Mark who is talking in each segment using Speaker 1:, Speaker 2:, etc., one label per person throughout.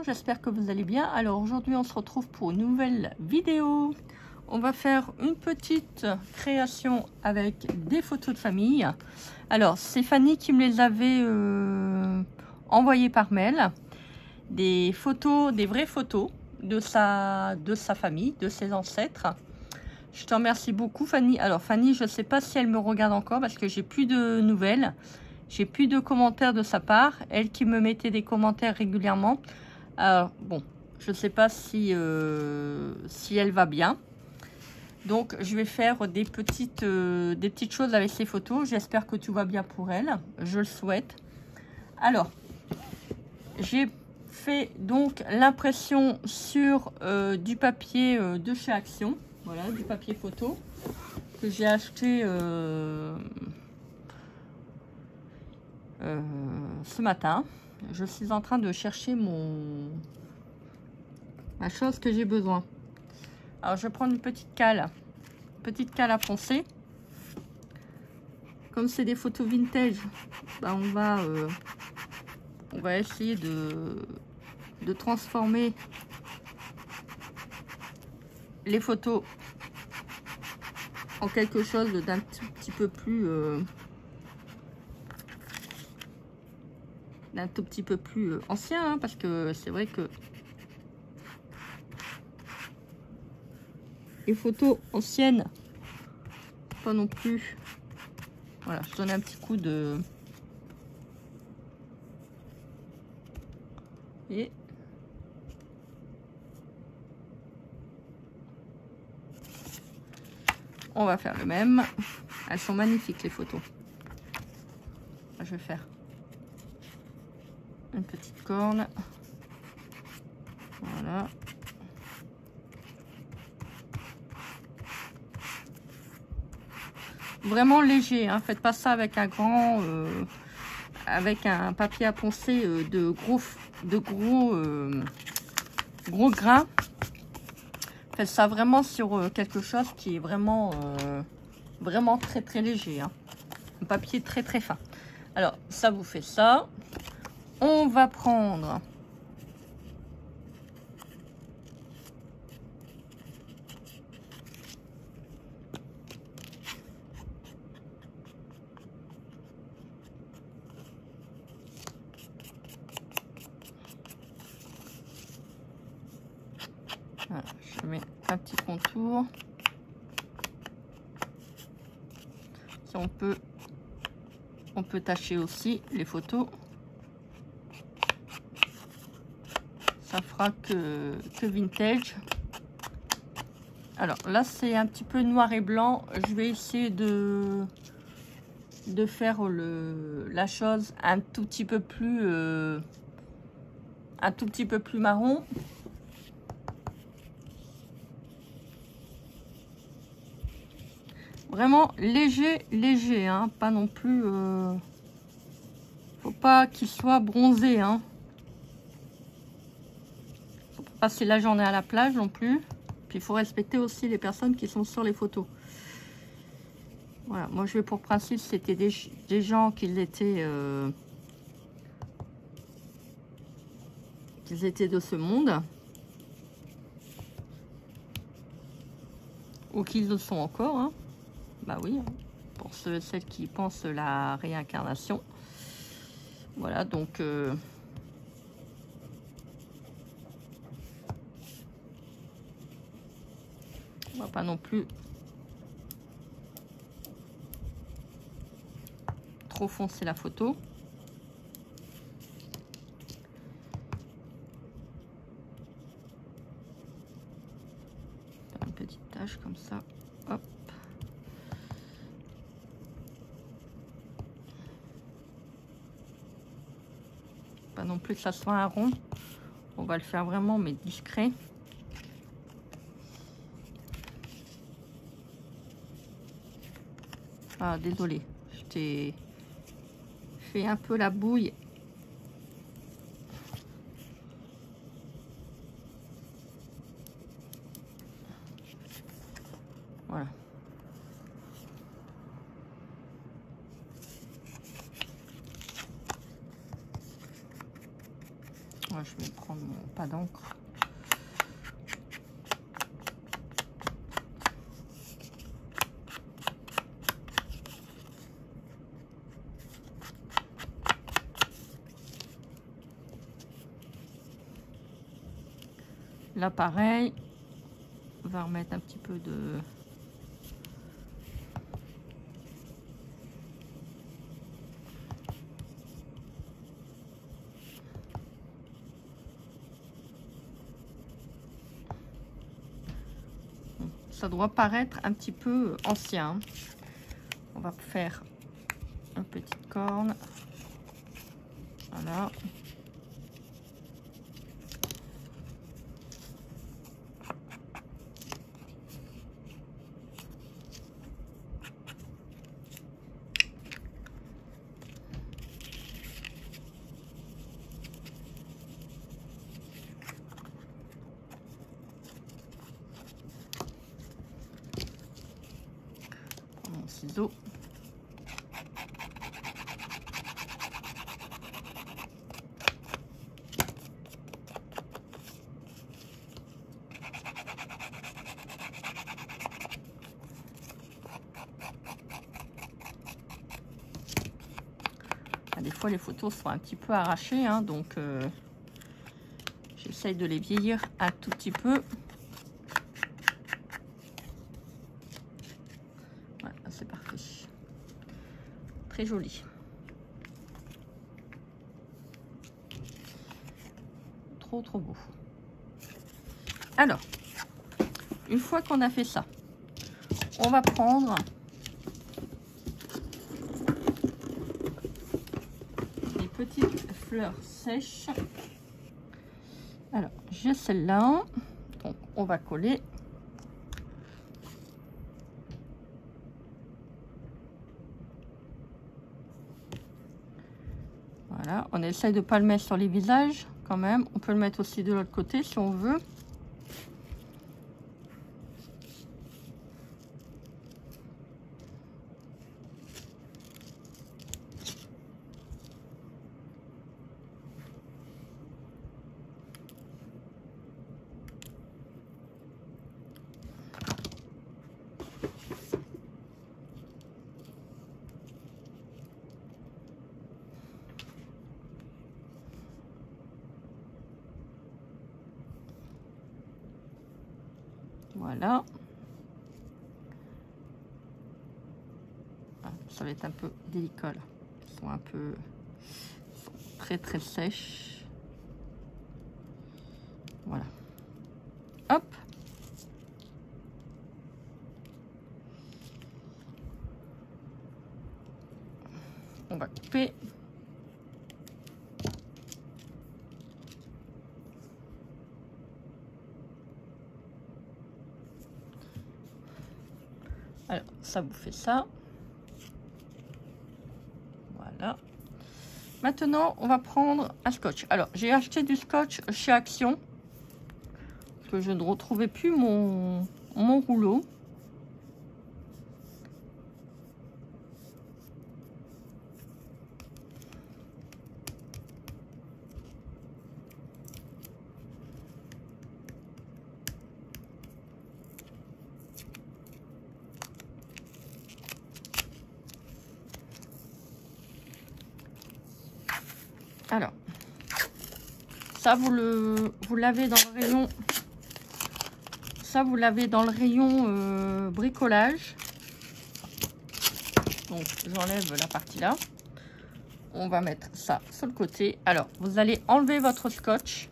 Speaker 1: gens, j'espère que vous allez bien. Alors aujourd'hui on se retrouve pour une nouvelle vidéo. On va faire une petite création avec des photos de famille. Alors c'est Fanny qui me les avait envoyées par mail. Des photos, des vraies photos de sa famille, de ses ancêtres. Je te remercie beaucoup Fanny. Alors Fanny, je ne sais pas si elle me regarde encore parce que j'ai plus de nouvelles. J'ai plus de commentaires de sa part. Elle qui me mettait des commentaires régulièrement. Alors bon, je ne sais pas si elle va bien. Donc je vais faire des petites choses avec ces photos. J'espère que tout va bien pour elle. Je le souhaite. Alors, j'ai fait donc l'impression sur du papier de chez Action. Voilà, du papier photo que j'ai acheté ce matin. Je suis en train de chercher la chose que j'ai besoin. Alors je vais prendre une petite cale à poncer. Comme c'est des photos vintage, bah on va essayer de transformer les photos en quelque chose d'un petit peu plus ancien, hein, parce que c'est vrai que les photos anciennes, pas non plus. Voilà, je donne un petit coup de... Et on va faire le même. Elles sont magnifiques les photos. Je vais faire une petite corne. Voilà. Vraiment léger, hein. Faites pas ça avec un grand... avec un papier à poncer de gros grains. Faites ça vraiment sur quelque chose qui est vraiment très très léger, hein. Un papier très très fin. Alors ça vous fait ça. On va prendre voilà, je mets un petit contour. Si on peut tâcher aussi les photos. Ça fera que vintage. Alors là c'est un petit peu noir et blanc. Je vais essayer de faire la chose un tout petit peu plus marron. Vraiment léger, hein, pas non plus faut pas qu'il soit bronzé, hein. Faut pas passer la journée à la plage non plus. Puis il faut respecter aussi les personnes qui sont sur les photos. Voilà, moi je vais pour principe, c'était des gens qui étaient de ce monde. Ou qu'ils le sont encore, hein. Bah oui, hein, pour celles qui pensent la réincarnation. Voilà, donc on va pas non plus trop foncer la photo. Une petite tache comme ça, hop. Pas non plus que ça soit un rond. On va le faire vraiment mais discret. Ah désolé, je t'ai fait un peu la bouille. Voilà. Moi, je vais prendre mon pas d'encre. Là, pareil, on va remettre un petit peu de... Ça doit paraître un petit peu ancien. On va faire une petite corne. Voilà. Mon ciseau. Des fois les photos sont un petit peu arrachées, hein, donc j'essaye de les vieillir un tout petit peu. Voilà, c'est parfait. Très joli. Trop trop beau. Alors, une fois qu'on a fait ça, on va prendre des petites fleurs sèches. Alors, j'ai celle-là. Donc, on va coller. Voilà, on essaye de ne pas le mettre sur les visages quand même. On peut le mettre aussi de l'autre côté si on veut. Voilà. Ça va être un peu délicat là. Ils sont un peu très très sèches. Voilà. Hop. On va couper. Alors, ça vous fait ça. Voilà. Maintenant, on va prendre un scotch. Alors, j'ai acheté du scotch chez Action. Parce que je ne retrouvais plus mon rouleau. Alors, ça vous l'avez dans le rayon. Ça vous l'avez dans le rayon bricolage. Donc j'enlève la partie là. On va mettre ça sur le côté. Alors vous allez enlever votre scotch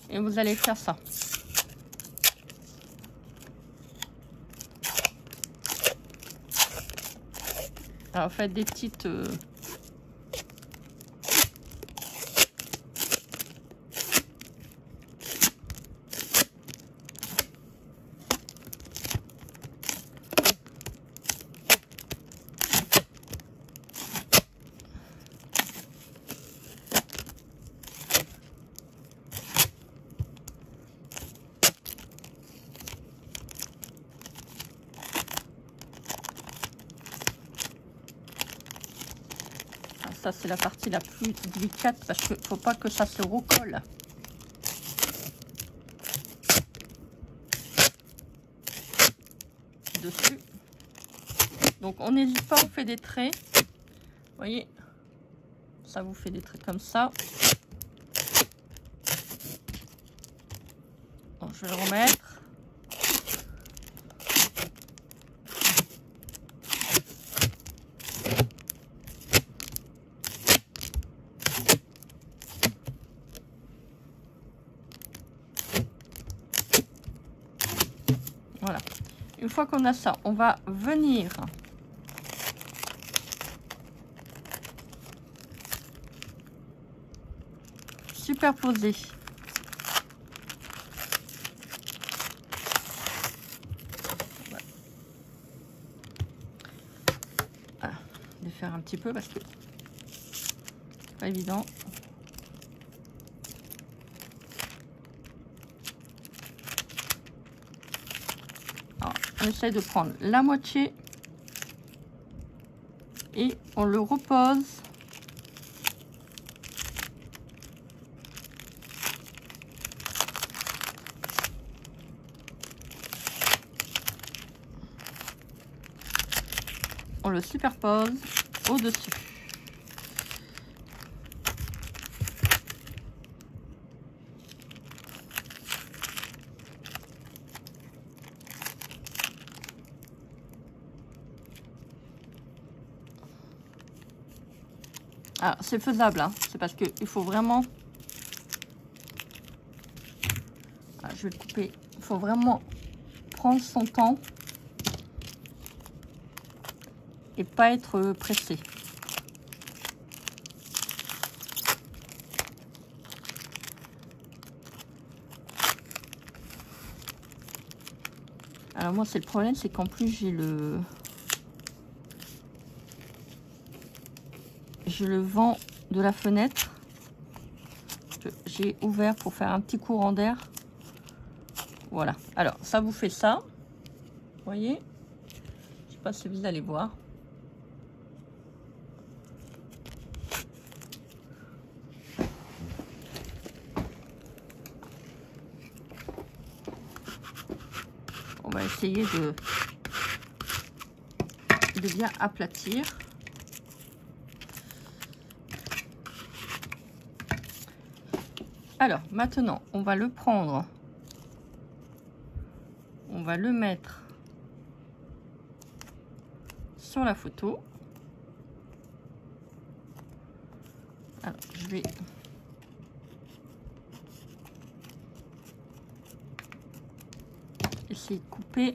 Speaker 1: et vous allez faire ça. Alors faites des petites ça c'est la partie la plus délicate parce qu'il ne faut pas que ça se recolle. dessus. Donc on n'hésite pas, on fait des traits. Vous voyez, ça vous fait des traits comme ça. Donc je vais le remettre. Voilà. Une fois qu'on a ça, on va venir superposer voilà. Je vais faire un petit peu parce que c'est pas évident. Alors, on essaye de prendre la moitié et on le repose on le superpose au-dessus. Alors, c'est faisable, hein. C'est parce qu'il faut vraiment... Alors, je vais le couper. Il faut vraiment prendre son temps et pas être pressé. Alors moi, c'est le problème, c'est qu'en plus j'ai le vent de la fenêtre que j'ai ouvert pour faire un petit courant d'air. Voilà. Alors ça vous fait ça. Vous voyez? Je sais pas si vous allez voir. On va essayer de bien aplatir. Alors maintenant on va le prendre, on va le mettre sur la photo. Alors je vais essayer de couper.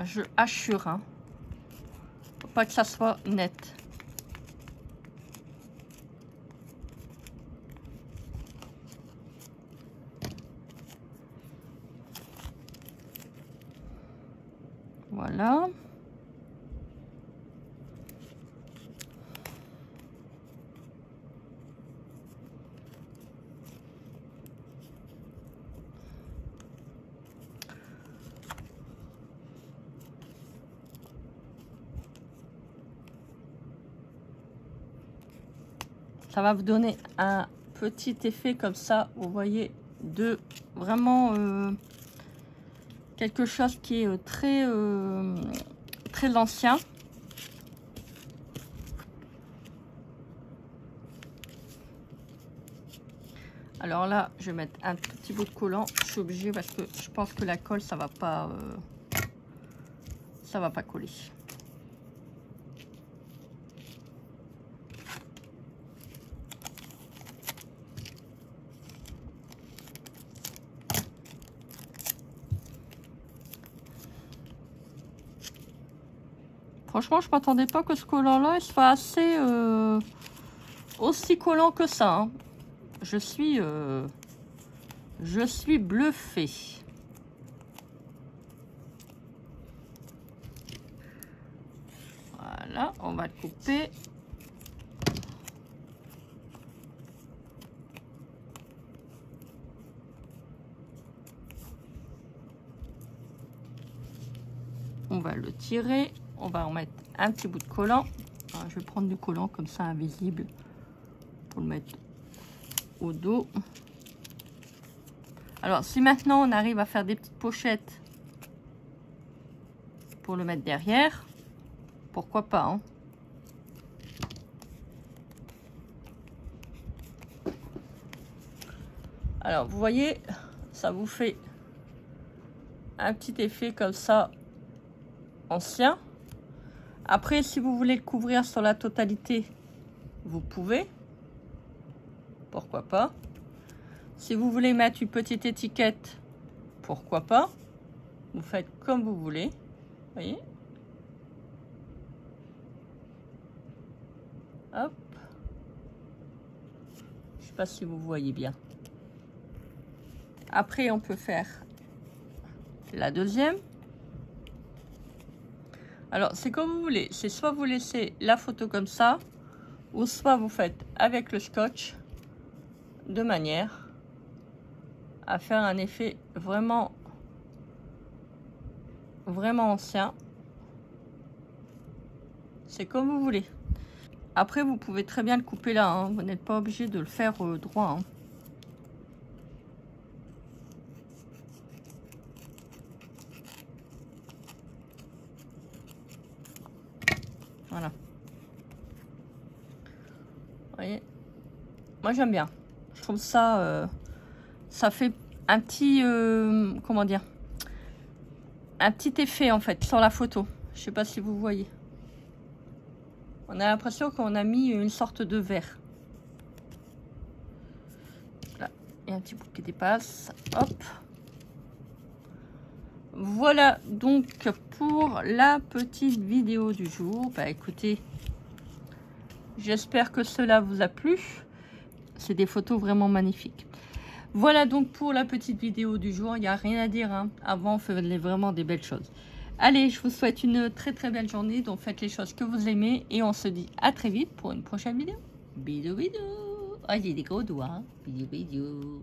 Speaker 1: Je hachure, hein. Faut pas que ça soit net. Voilà. Ça va vous donner un petit effet comme ça, vous voyez, de vraiment quelque chose qui est très ancien. Alors là, je vais mettre un tout petit bout de collant. Je suis obligée parce que je pense que la colle, ça va pas coller. Franchement, je ne m'attendais pas que ce collant-là soit assez aussi collant que ça. Hein. Je suis bluffée. Voilà, on va le couper. On va le tirer. On va en mettre un petit bout de collant. Alors, je vais prendre du collant comme ça invisible pour le mettre au dos. Alors, si maintenant on arrive à faire des petites pochettes pour le mettre derrière, pourquoi pas, hein. Alors, vous voyez, ça vous fait un petit effet comme ça, ancien. Après, si vous voulez le couvrir sur la totalité, vous pouvez. Pourquoi pas. Si vous voulez mettre une petite étiquette, pourquoi pas. Vous faites comme vous voulez. Vous voyez. Hop. Je sais pas si vous voyez bien. Après, on peut faire la deuxième. Alors, c'est comme vous voulez. C'est soit vous laissez la photo comme ça, ou soit vous faites avec le scotch, de manière à faire un effet vraiment ancien. C'est comme vous voulez. Après, vous pouvez très bien le couper là, hein. Vous n'êtes pas obligé de le faire droit, hein. Voilà. Vous voyez, moi j'aime bien. Je trouve ça, ça fait un petit, comment dire, un petit effet en fait sur la photo. Je sais pas si vous voyez. On a l'impression qu'on a mis une sorte de verre. Là, il y a un petit bout qui dépasse. Hop. Voilà donc pour la petite vidéo du jour. Bah écoutez, j'espère que cela vous a plu. C'est des photos vraiment magnifiques. Voilà donc pour la petite vidéo du jour. Il n'y a rien à dire, hein. Avant, on faisait vraiment des belles choses. Allez, je vous souhaite une très belle journée. Donc faites les choses que vous aimez. Et on se dit à très vite pour une prochaine vidéo. Bisous, bisous. Oh, j'ai des gros doigts. Bisous, bisous.